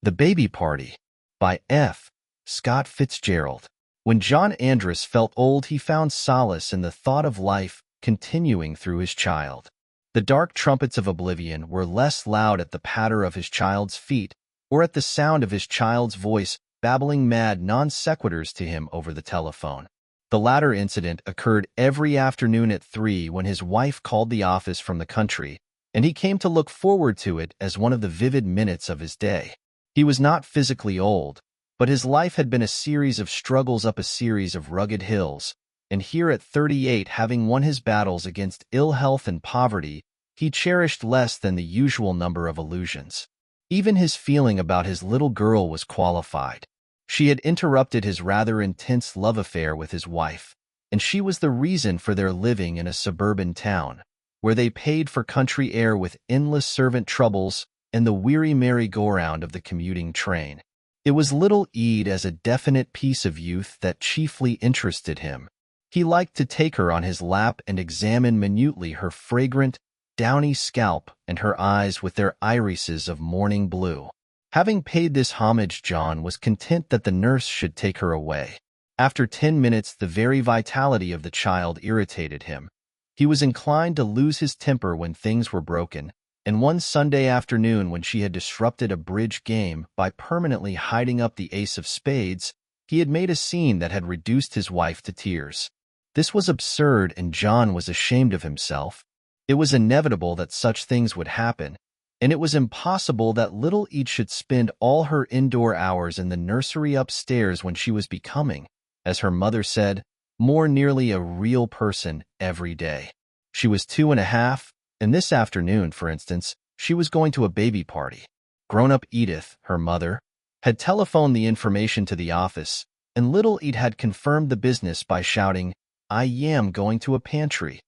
The Baby Party by F. Scott Fitzgerald. When John Andros felt old, he found solace in the thought of life continuing through his child. The dark trumpets of oblivion were less loud at the patter of his child's feet or at the sound of his child's voice babbling mad non sequiturs to him over the telephone. The latter incident occurred every afternoon at 3 when his wife called the office from the country, and he came to look forward to it as one of the vivid minutes of his day. He was not physically old, but his life had been a series of struggles up a series of rugged hills, and here at 38, having won his battles against ill health and poverty, he cherished less than the usual number of illusions. Even his feeling about his little girl was qualified. She had interrupted his rather intense love affair with his wife, and she was the reason for their living in a suburban town, where they paid for country air with endless servant troubles and the weary merry-go-round of the commuting train. It was little Ede as a definite piece of youth that chiefly interested him. He liked to take her on his lap and examine minutely her fragrant, downy scalp and her eyes with their irises of morning blue. Having paid this homage, John was content that the nurse should take her away. After 10 minutes, the very vitality of the child irritated him. He was inclined to lose his temper when things were broken, and one Sunday afternoon when she had disrupted a bridge game by permanently hiding up the ace of spades, he had made a scene that had reduced his wife to tears. This was absurd, and John was ashamed of himself. It was inevitable that such things would happen, and it was impossible that little Ede should spend all her indoor hours in the nursery upstairs when she was becoming, as her mother said, more nearly a real person every day. She was 2.5, and this afternoon, for instance, she was going to a baby party. Grown-up Edith, her mother, had telephoned the information to the office, and little Ede had confirmed the business by shouting, "I am going to a pantry,"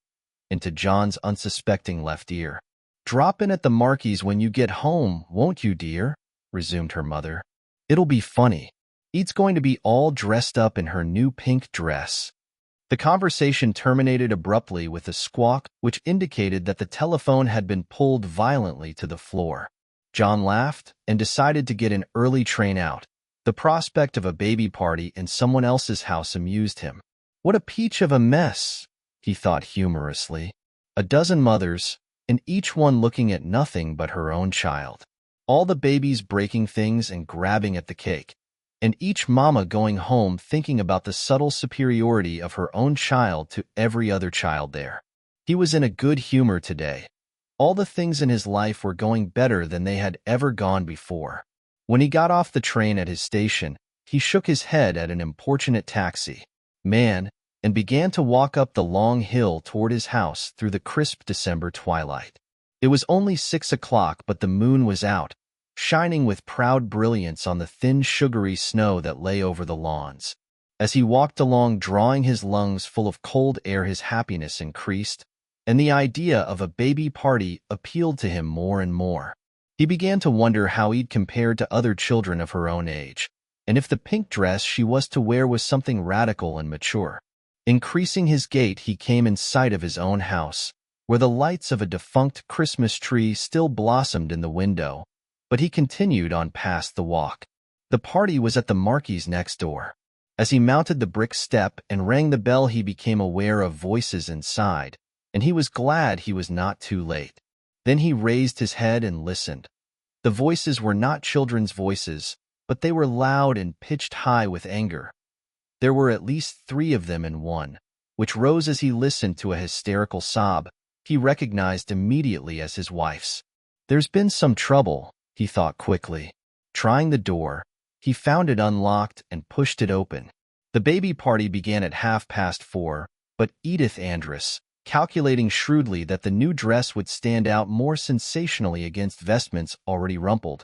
into John's unsuspecting left ear. "Drop in at the Marquis when you get home, won't you, dear?" resumed her mother. "It'll be funny. Ede's going to be all dressed up in her new pink dress." The conversation terminated abruptly with a squawk which indicated that the telephone had been pulled violently to the floor. John laughed and decided to get an early train out. The prospect of a baby party in someone else's house amused him. What a peach of a mess, he thought humorously. A dozen mothers, and each one looking at nothing but her own child. All the babies breaking things and grabbing at the cake, and each mama going home thinking about the subtle superiority of her own child to every other child there. He was in a good humor today. All the things in his life were going better than they had ever gone before. When he got off the train at his station, he shook his head at an importunate taxi man and began to walk up the long hill toward his house through the crisp December twilight. It was only 6 o'clock, but the moon was out, shining with proud brilliance on the thin sugary snow that lay over the lawns. As he walked along, drawing his lungs full of cold air, his happiness increased, and the idea of a baby party appealed to him more and more. He began to wonder how Ede compared to other children of her own age, and if the pink dress she was to wear was something radical and mature. Increasing his gait, he came in sight of his own house, where the lights of a defunct Christmas tree still blossomed in the window, but he continued on past the walk. The party was at the Marquis next door. As he mounted the brick step and rang the bell, he became aware of voices inside, and he was glad he was not too late. Then he raised his head and listened. The voices were not children's voices, but they were loud and pitched high with anger. There were at least 3 of them in one, which rose as he listened to a hysterical sob he recognized immediately as his wife's. "There's been some trouble," he thought quickly. Trying the door, he found it unlocked and pushed it open. The baby party began at 4:30, but Edith Andros, calculating shrewdly that the new dress would stand out more sensationally against vestments already rumpled,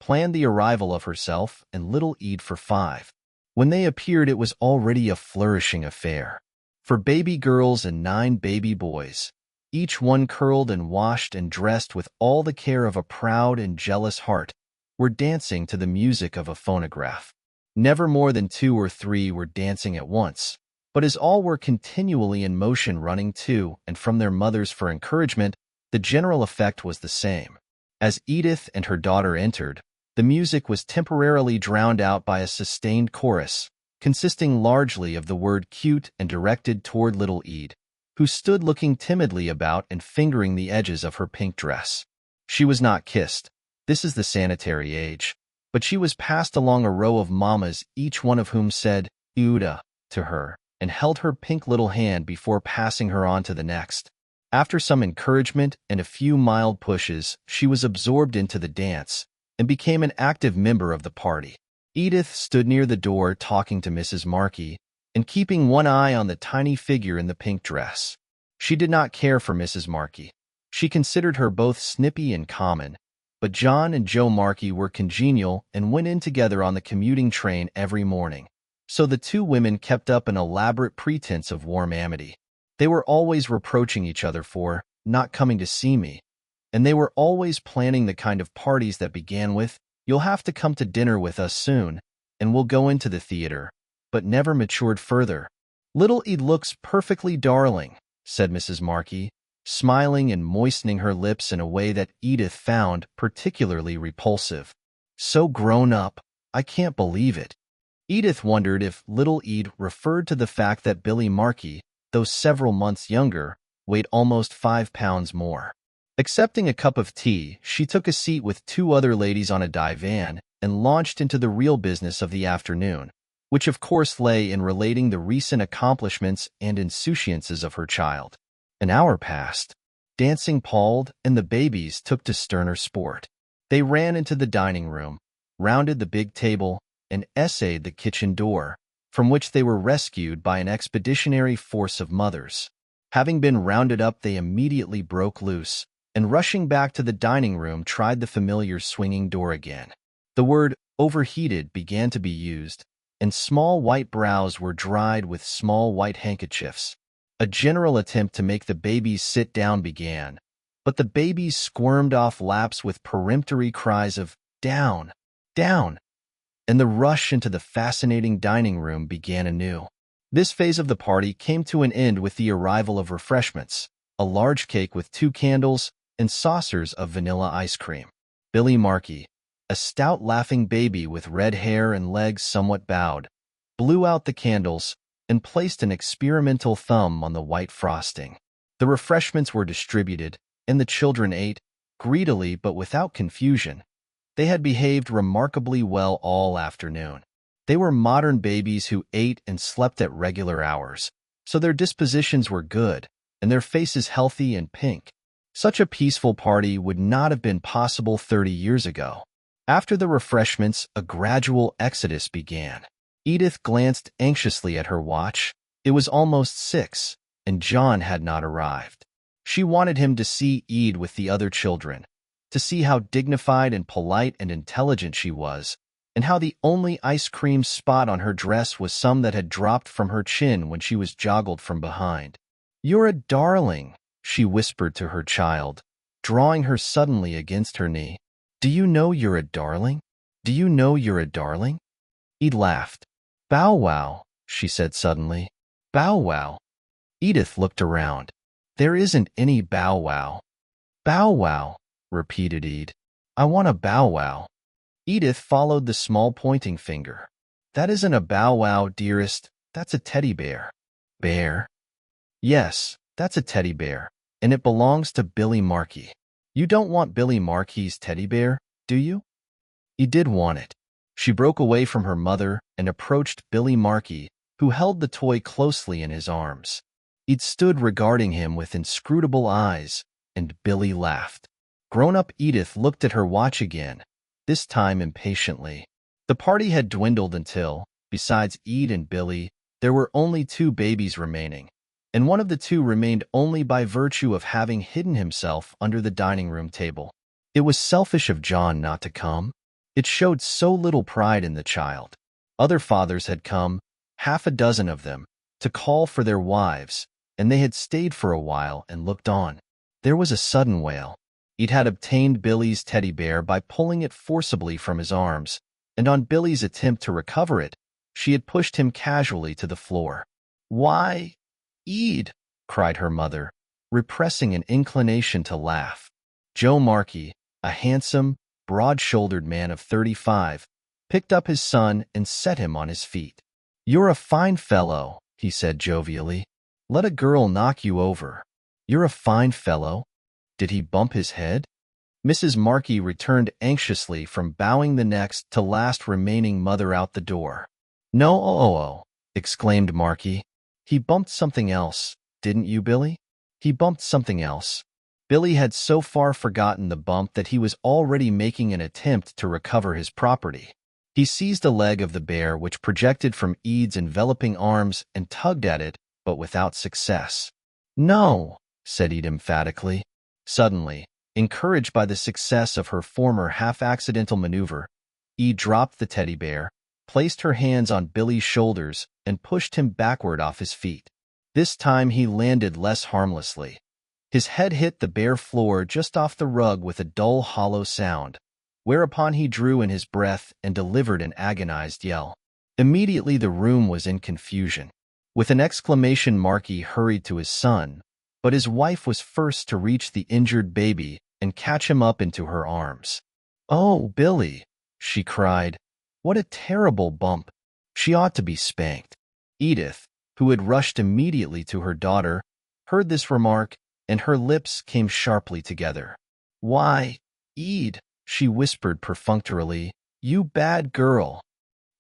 planned the arrival of herself and little Ede for 5. When they appeared, it was already a flourishing affair. For baby girls and 9 baby boys, each one curled and washed and dressed with all the care of a proud and jealous heart, were dancing to the music of a phonograph. Never more than 2 or 3 were dancing at once, but as all were continually in motion, running to and from their mothers for encouragement, the general effect was the same. As Edith and her daughter entered, The music was temporarily drowned out by a sustained chorus, consisting largely of the word cute and directed toward little Ede, who stood looking timidly about and fingering the edges of her pink dress. She was not kissed. This is the sanitary age. But she was passed along a row of mammas, each one of whom said, "Uda," to her, and held her pink little hand before passing her on to the next. After some encouragement and a few mild pushes, she was absorbed into the dance and became an active member of the party. Edith stood near the door talking to Mrs. Markey and keeping one eye on the tiny figure in the pink dress. She did not care for Mrs. Markey. She considered her both snippy and common, but John and Joe Markey were congenial and went in together on the commuting train every morning. So the two women kept up an elaborate pretense of warm amity. They were always reproaching each other for not coming to see me, and they were always planning the kind of parties that began with, "You'll have to come to dinner with us soon, and we'll go into the theater," but never matured further. "Little Ede looks perfectly darling," said Mrs. Markey, smiling and moistening her lips in a way that Edith found particularly repulsive. "So grown up, I can't believe it." Edith wondered if little Ede referred to the fact that Billy Markey, though several months younger, weighed almost 5 pounds more. Accepting a cup of tea, she took a seat with two other ladies on a divan and launched into the real business of the afternoon, which of course lay in relating the recent accomplishments and insouciances of her child. An hour passed. Dancing palled, and the babies took to sterner sport. They ran into the dining room, rounded the big table, and essayed the kitchen door, from which they were rescued by an expeditionary force of mothers. Having been rounded up, they immediately broke loose, and rushing back to the dining room tried the familiar swinging door again. The word "overheated" began to be used, and small white brows were dried with small white handkerchiefs. A general attempt to make the babies sit down began, but the babies squirmed off laps with peremptory cries of "down, down," and the rush into the fascinating dining room began anew. This phase of the party came to an end with the arrival of refreshments, a large cake with 2 candles, and saucers of vanilla ice cream. Billy Markey, a stout laughing baby with red hair and legs somewhat bowed, blew out the candles and placed an experimental thumb on the white frosting. The refreshments were distributed, and the children ate, greedily but without confusion. They had behaved remarkably well all afternoon. They were modern babies who ate and slept at regular hours, so their dispositions were good, and their faces healthy and pink. Such a peaceful party would not have been possible 30 years ago. After the refreshments, a gradual exodus began. Edith glanced anxiously at her watch. It was almost 6, and John had not arrived. She wanted him to see Ede with the other children, to see how dignified and polite and intelligent she was, and how the only ice cream spot on her dress was some that had dropped from her chin when she was joggled from behind. "You're a darling," she whispered to her child, drawing her suddenly against her knee. "Do you know you're a darling? Do you know you're a darling?" Ede laughed. "Bow wow," she said suddenly. "Bow wow." Edith looked around. "There isn't any bow wow." "Bow wow," repeated Ede. "I want a bow wow." Edith followed the small pointing finger. "That isn't a bow wow, dearest. That's a teddy bear." "Bear?" "Yes, that's a teddy bear, and it belongs to Billy Markey." "You don't want Billy Markey's teddy bear, do you?" He did want it. She broke away from her mother and approached Billy Markey, who held the toy closely in his arms. Ede stood regarding him with inscrutable eyes, and Billy laughed. Grown-up Edith looked at her watch again, this time impatiently. The party had dwindled until, besides Ede and Billy, there were only 2 babies remaining, and one of the 2 remained only by virtue of having hidden himself under the dining room table. It was selfish of John not to come. It showed so little pride in the child. Other fathers had come, 6 of them, to call for their wives, and they had stayed for a while and looked on. There was a sudden wail. Ede had obtained Billy's teddy bear by pulling it forcibly from his arms, and on Billy's attempt to recover it, she had pushed him casually to the floor. "Why, Ede!" cried her mother, repressing an inclination to laugh. Joe Markey, a handsome, broad-shouldered man of 35, picked up his son and set him on his feet. "You're a fine fellow," he said jovially. "Let a girl knock you over. You're a fine fellow." Did he bump his head? Mrs. Markey returned anxiously from bowing the next to last remaining mother out the door. "No, exclaimed Markey. "He bumped something else, didn't you, Billy? He bumped something else." Billy had so far forgotten the bump that he was already making an attempt to recover his property. He seized a leg of the bear which projected from Ede's enveloping arms and tugged at it, but without success. "No," said Ede emphatically. Suddenly, encouraged by the success of her former half-accidental maneuver, Ede dropped the teddy bear, placed her hands on Billy's shoulders, and pushed him backward off his feet. This time he landed less harmlessly. His head hit the bare floor just off the rug with a dull, hollow sound, whereupon he drew in his breath and delivered an agonized yell. Immediately the room was in confusion. With an exclamation, Markey hurried to his son, but his wife was first to reach the injured baby and catch him up into her arms. "Oh, Billy," she cried. "What a terrible bump. She ought to be spanked." Edith, who had rushed immediately to her daughter, heard this remark, and her lips came sharply together. "Why, Ede," she whispered perfunctorily, "you bad girl."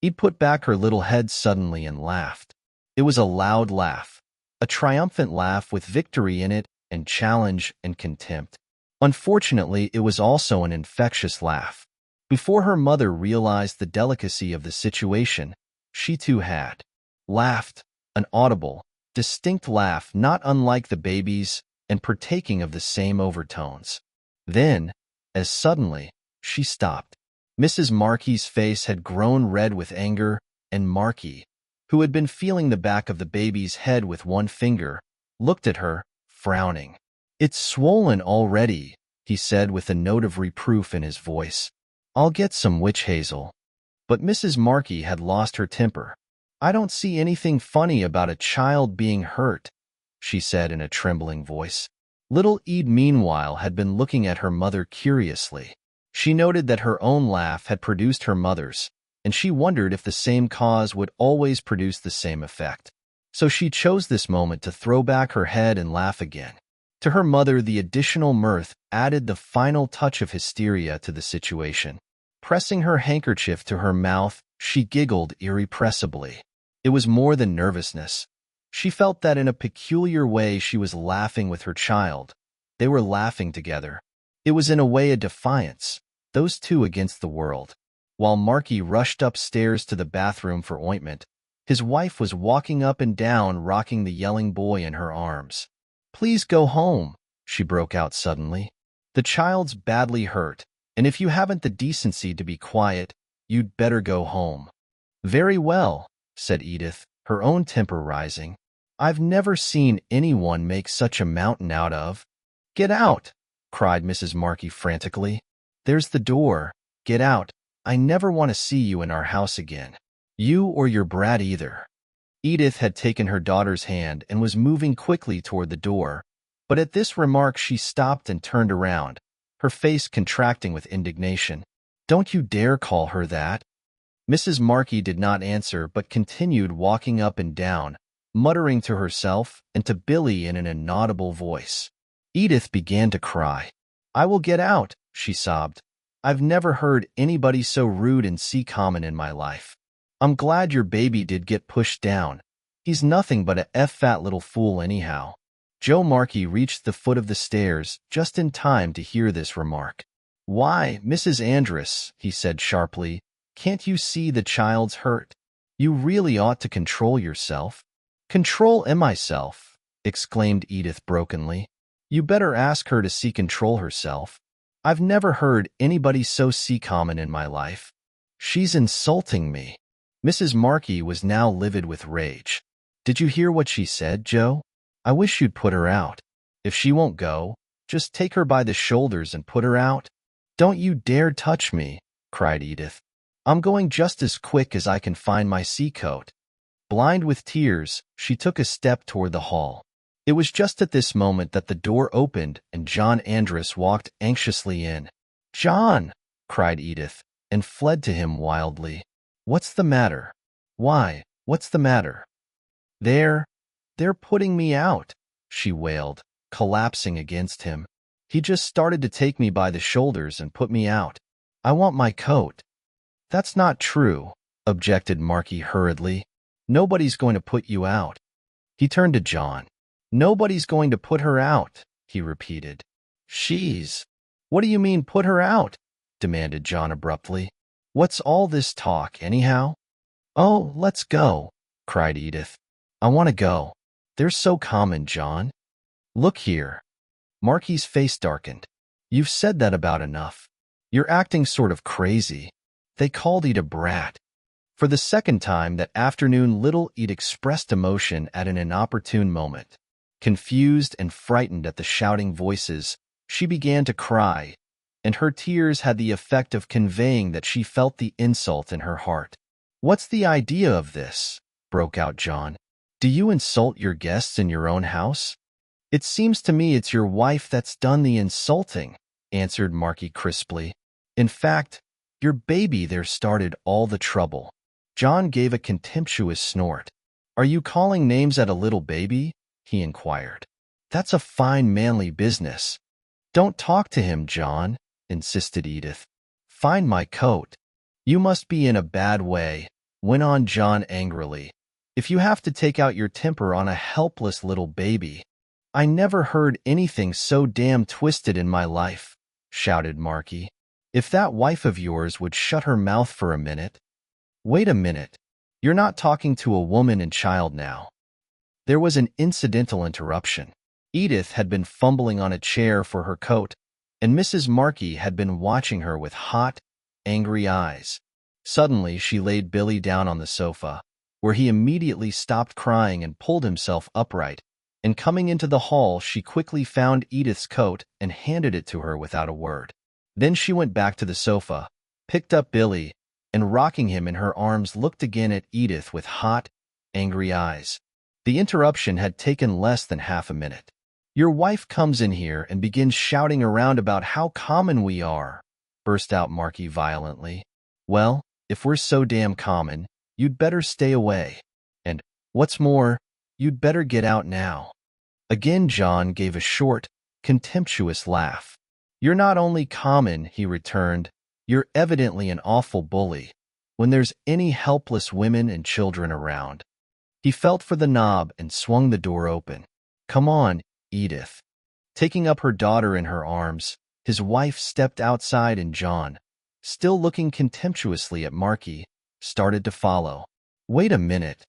Ede put back her little head suddenly and laughed. It was a loud laugh, a triumphant laugh with victory in it and challenge and contempt. Unfortunately, it was also an infectious laugh. Before her mother realized the delicacy of the situation, she too had laughed, an audible, distinct laugh not unlike the baby's and partaking of the same overtones. Then, as suddenly, she stopped. Mrs. Markey's face had grown red with anger, and Markey, who had been feeling the back of the baby's head with one finger, looked at her, frowning. "It's swollen already," he said with a note of reproof in his voice. "I'll get some witch hazel." But Mrs. Markey had lost her temper. "I don't see anything funny about a child being hurt," she said in a trembling voice. Little Ede, meanwhile, had been looking at her mother curiously. She noted that her own laugh had produced her mother's, and she wondered if the same cause would always produce the same effect. So she chose this moment to throw back her head and laugh again. To her mother, the additional mirth added the final touch of hysteria to the situation. Pressing her handkerchief to her mouth, she giggled irrepressibly. It was more than nervousness. She felt that in a peculiar way she was laughing with her child. They were laughing together. It was in a way a defiance, those two against the world. While Markey rushed upstairs to the bathroom for ointment, his wife was walking up and down, rocking the yelling boy in her arms. "Please go home," she broke out suddenly. "The child's badly hurt, and if you haven't the decency to be quiet, you'd better go home." "Very well," said Edith, her own temper rising. "I've never seen anyone make such a mountain out of." "Get out!" cried Mrs. Markey frantically. "There's the door. Get out. I never want to see you in our house again. You or your brat either." Edith had taken her daughter's hand and was moving quickly toward the door, but at this remark she stopped and turned around, her face contracting with indignation. "Don't you dare call her that." Mrs. Markey did not answer but continued walking up and down, muttering to herself and to Billy in an inaudible voice. Edith began to cry. "I will get out," she sobbed. "I've never heard anybody so rude and common in my life. I'm glad your baby did get pushed down. He's nothing but a fat little fool anyhow." Joe Markey reached the foot of the stairs just in time to hear this remark. "Why, Mrs. Andros," he said sharply, "can't you see the child's hurt? You really ought to control yourself." "Control myself," exclaimed Edith brokenly. "You better ask her to control herself. I've never heard anybody so common in my life. She's insulting me." Mrs. Markey was now livid with rage. "Did you hear what she said, Joe? I wish you'd put her out. If she won't go, just take her by the shoulders and put her out." "Don't you dare touch me," cried Edith. "I'm going just as quick as I can find my coat." Blind with tears, she took a step toward the hall. It was just at this moment that the door opened and John Andros walked anxiously in. "John!" cried Edith, and fled to him wildly. What's the matter? Why, what's the matter? They're putting me out, she wailed, collapsing against him. He just started to take me by the shoulders and put me out. I want my coat. That's not true, objected Marky hurriedly. Nobody's going to put you out. He turned to John. Nobody's going to put her out, he repeated. What do you mean put her out? Demanded John abruptly. What's all this talk, anyhow? Oh, let's go, cried Edith. I want to go. They're so common, John. Look here. Marky's face darkened. You've said that about enough. You're acting sort of crazy. They called Ed a brat. For the second time that afternoon, little Ed expressed emotion at an inopportune moment. Confused and frightened at the shouting voices, she began to cry, and her tears had the effect of conveying that she felt the insult in her heart. What's the idea of this? Broke out John. Do you insult your guests in your own house? It seems to me it's your wife that's done the insulting, answered Marky crisply. In fact, your baby there started all the trouble. John gave a contemptuous snort. Are you calling names at a little baby? He inquired. That's a fine manly business. Don't talk to him, John, insisted Edith. Find my coat. You must be in a bad way, went on John angrily. If you have to take out your temper on a helpless little baby. I never heard anything so damn twisted in my life, shouted Marky. If that wife of yours would shut her mouth for a minute. Wait a minute. You're not talking to a woman and child now. There was an incidental interruption. Edith had been fumbling on a chair for her coat, and Mrs. Marky had been watching her with hot, angry eyes. Suddenly, she laid Billy down on the sofa, where he immediately stopped crying and pulled himself upright, and coming into the hall, she quickly found Edith's coat and handed it to her without a word. Then she went back to the sofa, picked up Billy, and rocking him in her arms looked again at Edith with hot, angry eyes. The interruption had taken less than half a minute. Your wife comes in here and begins shouting around about how common we are, burst out Marky violently. Well, if we're so damn common, you'd better stay away. And, what's more, you'd better get out now. Again John gave a short, contemptuous laugh. You're not only common, he returned, you're evidently an awful bully, when there's any helpless women and children around. He felt for the knob and swung the door open. Come on, Edith. Taking up her daughter in her arms, his wife stepped outside and John, still looking contemptuously at Marky, started to follow. Wait a minute.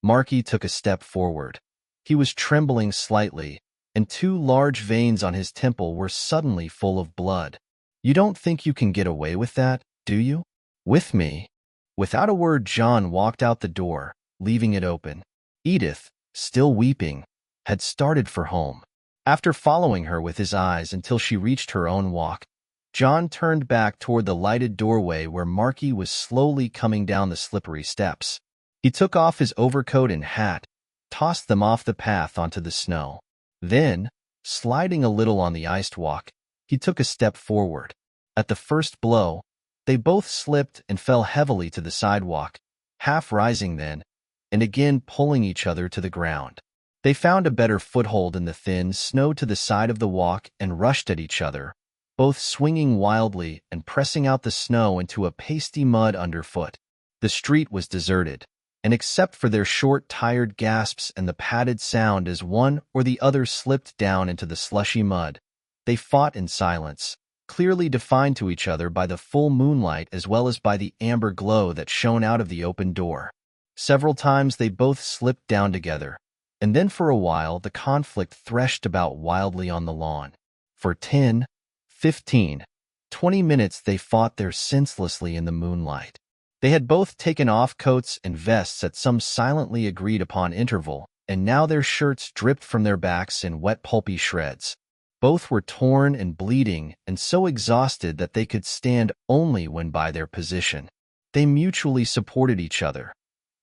Marky took a step forward. He was trembling slightly, and two large veins on his temple were suddenly full of blood. You don't think you can get away with that, do you? With me? Without a word, John walked out the door, leaving it open. Edith, still weeping, had started for home. After following her with his eyes until she reached her own walk, John turned back toward the lighted doorway where Marky was slowly coming down the slippery steps. He took off his overcoat and hat, tossed them off the path onto the snow. Then, sliding a little on the iced walk, he took a step forward. At the first blow, they both slipped and fell heavily to the sidewalk, half rising then, and again pulling each other to the ground. They found a better foothold in the thin snow to the side of the walk and rushed at each other, both swinging wildly and pressing out the snow into a pasty mud underfoot. The street was deserted, and except for their short, tired gasps and the padded sound as one or the other slipped down into the slushy mud, they fought in silence, clearly defined to each other by the full moonlight as well as by the amber glow that shone out of the open door. Several times they both slipped down together, and then for a while the conflict threshed about wildly on the lawn. For 10, 15, 20 minutes they fought there senselessly in the moonlight. They had both taken off coats and vests at some silently agreed-upon interval, and now their shirts dripped from their backs in wet pulpy shreds. Both were torn and bleeding and so exhausted that they could stand only when by their position. They mutually supported each other.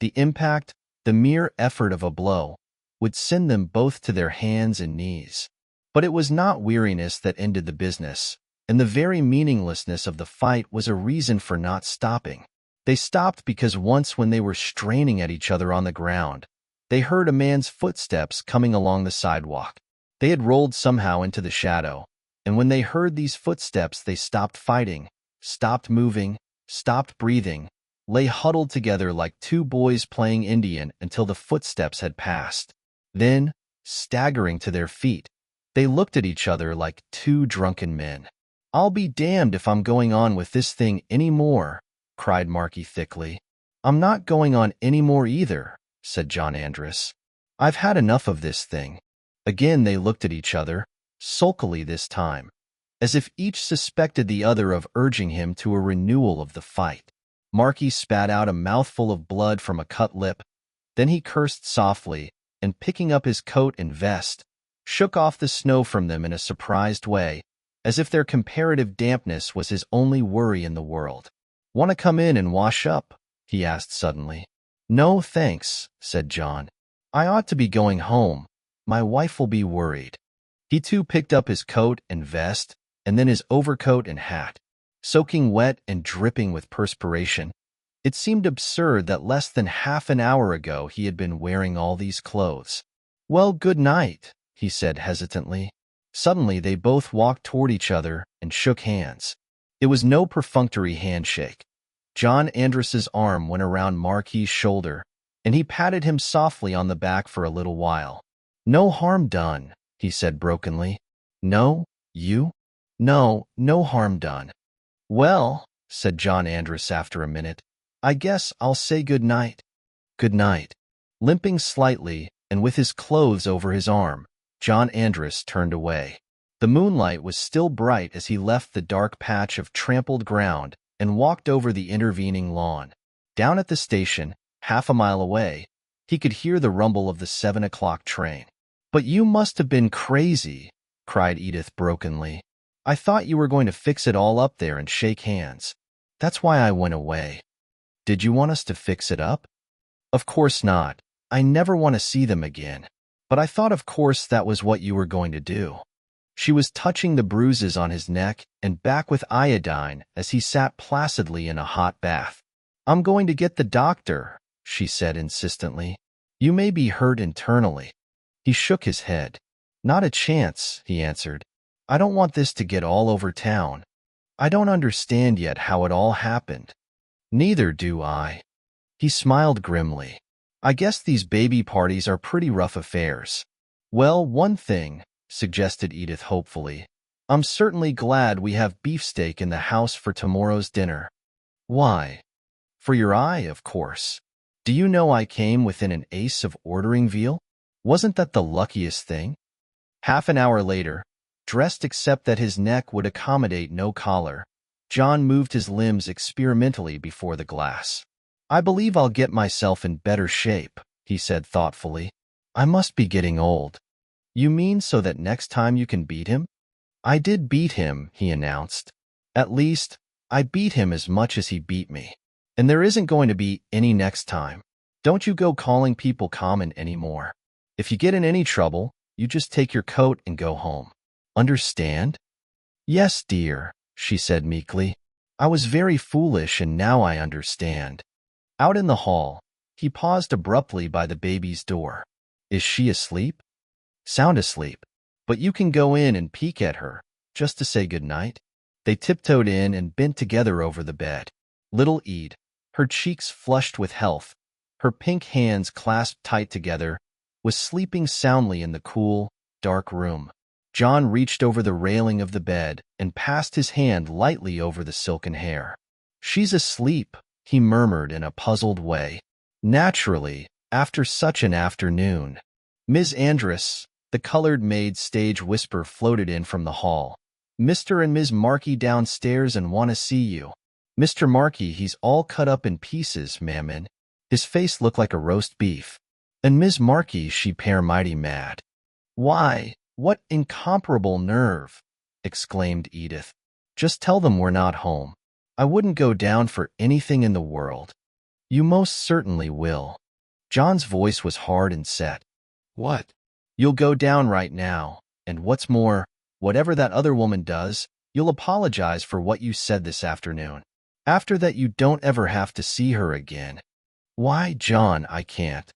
The impact, the mere effort of a blow, would send them both to their hands and knees. But it was not weariness that ended the business. and the very meaninglessness of the fight was a reason for not stopping. They stopped because once when they were straining at each other on the ground, they heard a man's footsteps coming along the sidewalk. They had rolled somehow into the shadow, and when they heard these footsteps they stopped fighting, stopped moving, stopped breathing, lay huddled together like two boys playing Indian until the footsteps had passed. Then, staggering to their feet, they looked at each other like two drunken men. "I'll be damned if I'm going on with this thing any more," cried Marky thickly. "I'm not going on any more either," said John Andros. "I've had enough of this thing." Again they looked at each other, sulkily this time, as if each suspected the other of urging him to a renewal of the fight. Marky spat out a mouthful of blood from a cut lip. Then he cursed softly, and picking up his coat and vest, shook off the snow from them in a surprised way, as if their comparative dampness was his only worry in the world. "Want to come in and wash up?" he asked suddenly. "No, thanks," said John. "I ought to be going home. My wife will be worried." He too picked up his coat and vest, and then his overcoat and hat. Soaking wet and dripping with perspiration, it seemed absurd that less than half an hour ago he had been wearing all these clothes. "Well, good night," he said hesitantly. Suddenly they both walked toward each other and shook hands. It was no perfunctory handshake. John Andros's arm went around Marky's shoulder, and he patted him softly on the back for a little while. "No harm done," he said brokenly. "No, you?" "No, no harm done." "Well," said John Andros after a minute, "I guess I'll say good night." "Good night." Limping slightly, and with his clothes over his arm, John Andros turned away. The moonlight was still bright as he left the dark patch of trampled ground and walked over the intervening lawn. Down at the station, half a mile away, he could hear the rumble of the 7 o'clock train. "But you must have been crazy," cried Edith brokenly. "I thought you were going to fix it all up there and shake hands. That's why I went away." "Did you want us to fix it up?" "Of course not. I never want to see them again. But I thought of course that was what you were going to do." She was touching the bruises on his neck and back with iodine as he sat placidly in a hot bath. "I'm going to get the doctor," she said insistently. "You may be hurt internally." He shook his head. "Not a chance," he answered. "I don't want this to get all over town. I don't understand yet how it all happened." "Neither do I." He smiled grimly. "I guess these baby parties are pretty rough affairs." "Well, one thing," suggested Edith hopefully. "I'm certainly glad we have beefsteak in the house for tomorrow's dinner." "Why?" "For your eye, of course. Do you know I came within an ace of ordering veal? Wasn't that the luckiest thing?" Half an hour later, dressed except that his neck would accommodate no collar, John moved his limbs experimentally before the glass. "I believe I'll get myself in better shape," he said thoughtfully. "I must be getting old." "You mean so that next time you can beat him?" "I did beat him," he announced. "At least, I beat him as much as he beat me. And there isn't going to be any next time. Don't you go calling people common anymore. If you get in any trouble, you just take your coat and go home. Understand?" "Yes, dear," she said meekly. "I was very foolish and now I understand." Out in the hall, he paused abruptly by the baby's door. "Is she asleep?" "Sound asleep. But you can go in and peek at her, just to say good night." They tiptoed in and bent together over the bed. Little Ede, her cheeks flushed with health, her pink hands clasped tight together, was sleeping soundly in the cool, dark room. John reached over the railing of the bed and passed his hand lightly over the silken hair. "She's asleep," he murmured in a puzzled way. "Naturally, after such an afternoon." "Ms. Andros," the colored maid's stage whisper floated in from the hall. "Mr. and Ms. Marky downstairs and want to see you." "Mr. Marky, he's all cut up in pieces, ma'am. His face looked like a roast beef. And Ms. Marky, she pair mighty mad." "Why, what incomparable nerve!" exclaimed Edith. "Just tell them we're not home. I wouldn't go down for anything in the world." "You most certainly will." John's voice was hard and set. "What?" "You'll go down right now, and what's more, whatever that other woman does, You'll apologize for what you said this afternoon. After that, you don't ever have to see her again. Why, John, I can't.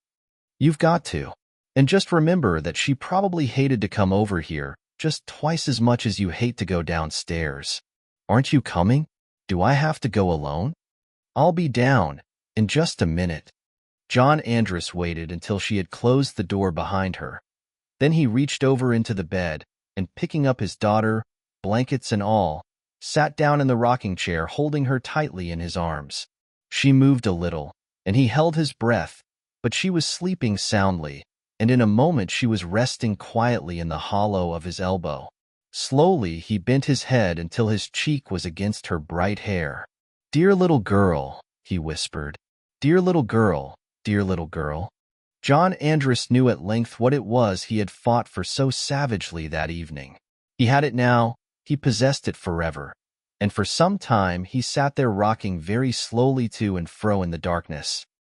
You've got to. And just remember that she probably hated to come over here just twice as much as you hate to go downstairs. Aren't you coming? Do I have to go alone? I'll be down in just a minute. John Andros waited until she had closed the door behind her. Then he reached over into the bed and, picking up his daughter, blankets and all, sat down in the rocking chair, holding her tightly in his arms. She moved a little, and he held his breath, but she was sleeping soundly, and in a moment she was resting quietly in the hollow of his elbow. Slowly he bent his head until his cheek was against her bright hair. "Dear little girl," he whispered. "Dear little girl, dear little girl." John Andros knew at length what it was he had fought for so savagely that evening. He had it now, he possessed it forever, and for some time he sat there rocking very slowly to and fro in the darkness.